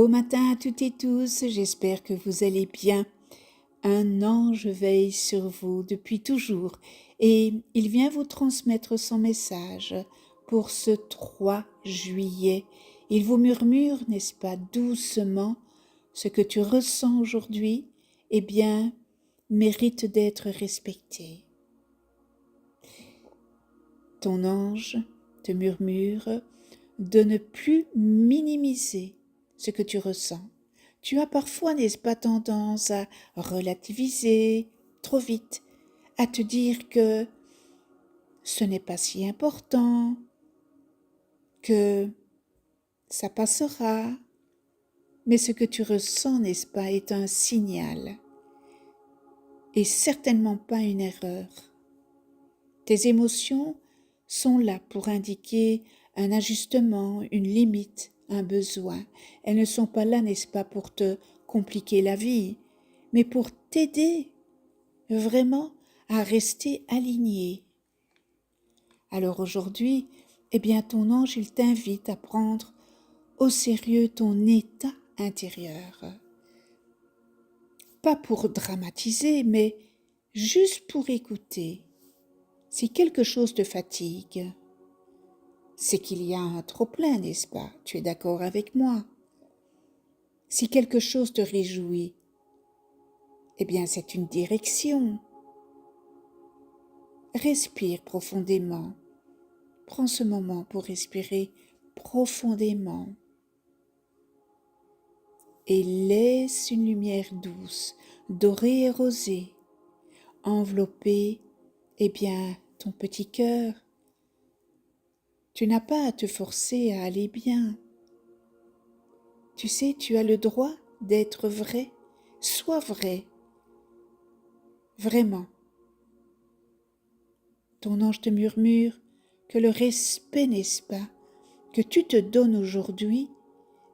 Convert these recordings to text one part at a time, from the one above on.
Beau matin à toutes et tous, j'espère que vous allez bien. Un ange veille sur vous depuis toujours et il vient vous transmettre son message pour ce 3 juillet. Il vous murmure, n'est-ce pas, doucement, ce que tu ressens aujourd'hui, eh bien, mérite d'être respecté. Ton ange te murmure de ne plus minimiser ce que tu ressens. Tu as parfois, n'est-ce pas, tendance à relativiser trop vite, à te dire que ce n'est pas si important, que ça passera. Mais ce que tu ressens, n'est-ce pas, est un signal et certainement pas une erreur. Tes émotions sont là pour indiquer un ajustement, une limite, un besoin. Elles ne sont pas là, n'est-ce pas, pour te compliquer la vie, mais pour t'aider vraiment à rester aligné. Alors aujourd'hui, eh bien, ton ange, il t'invite à prendre au sérieux ton état intérieur. Pas pour dramatiser, mais juste pour écouter. Si quelque chose te fatigue, c'est qu'il y a un trop-plein, n'est-ce pas? Tu es d'accord avec moi? Si quelque chose te réjouit, eh bien c'est une direction. Respire profondément. Prends ce moment pour respirer profondément. Et laisse une lumière douce, dorée et rosée, envelopper, eh bien, ton petit cœur. Tu n'as pas à te forcer à aller bien. Tu sais, tu as le droit d'être vrai. Sois vrai. Vraiment. Ton ange te murmure que le respect, n'est-ce pas, que tu te donnes aujourd'hui,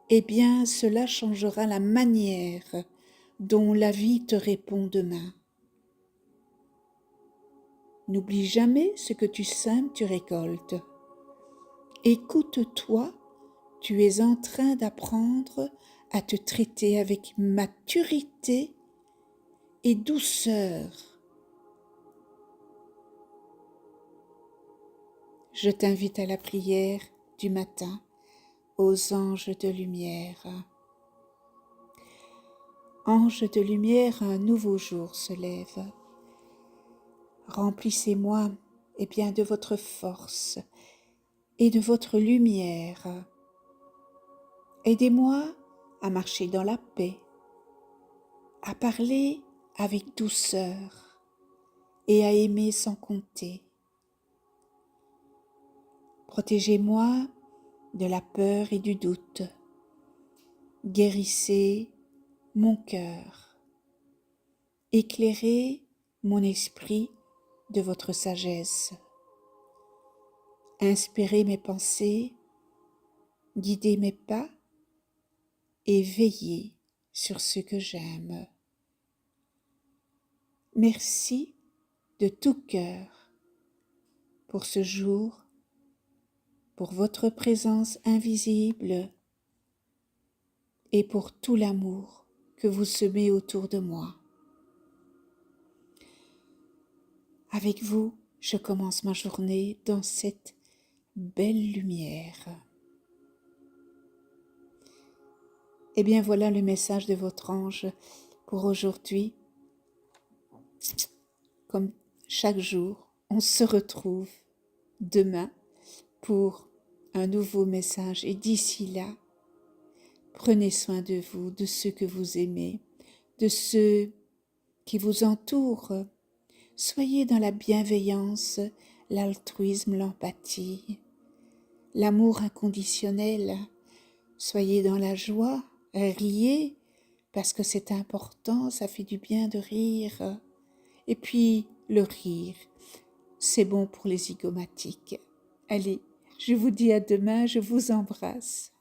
eh bien, cela changera la manière dont la vie te répond demain. N'oublie jamais ce que tu sèmes, tu récoltes. Écoute-toi, tu es en train d'apprendre à te traiter avec maturité et douceur. Je t'invite à la prière du matin aux anges de lumière. Anges de lumière, un nouveau jour se lève. Remplissez-moi, eh bien, de votre force et de votre lumière. Aidez-moi à marcher dans la paix, à parler avec douceur et à aimer sans compter. Protégez-moi de la peur et du doute. Guérissez mon cœur. Éclairez mon esprit de votre sagesse. Inspirez mes pensées, guidez mes pas et veillez sur ce que j'aime. Merci de tout cœur pour ce jour, pour votre présence invisible et pour tout l'amour que vous semez autour de moi. Avec vous, je commence ma journée dans cette belle lumière. Eh bien voilà le message de votre ange pour aujourd'hui. Comme chaque jour, on se retrouve demain pour un nouveau message. Et d'ici là, prenez soin de vous, de ceux que vous aimez, de ceux qui vous entourent. Soyez dans la bienveillance, l'altruisme, l'empathie, l'amour inconditionnel. Soyez dans la joie, riez, parce que c'est important, ça fait du bien de rire. Et puis, le rire, c'est bon pour les zygomatiques. Allez, je vous dis à demain, je vous embrasse.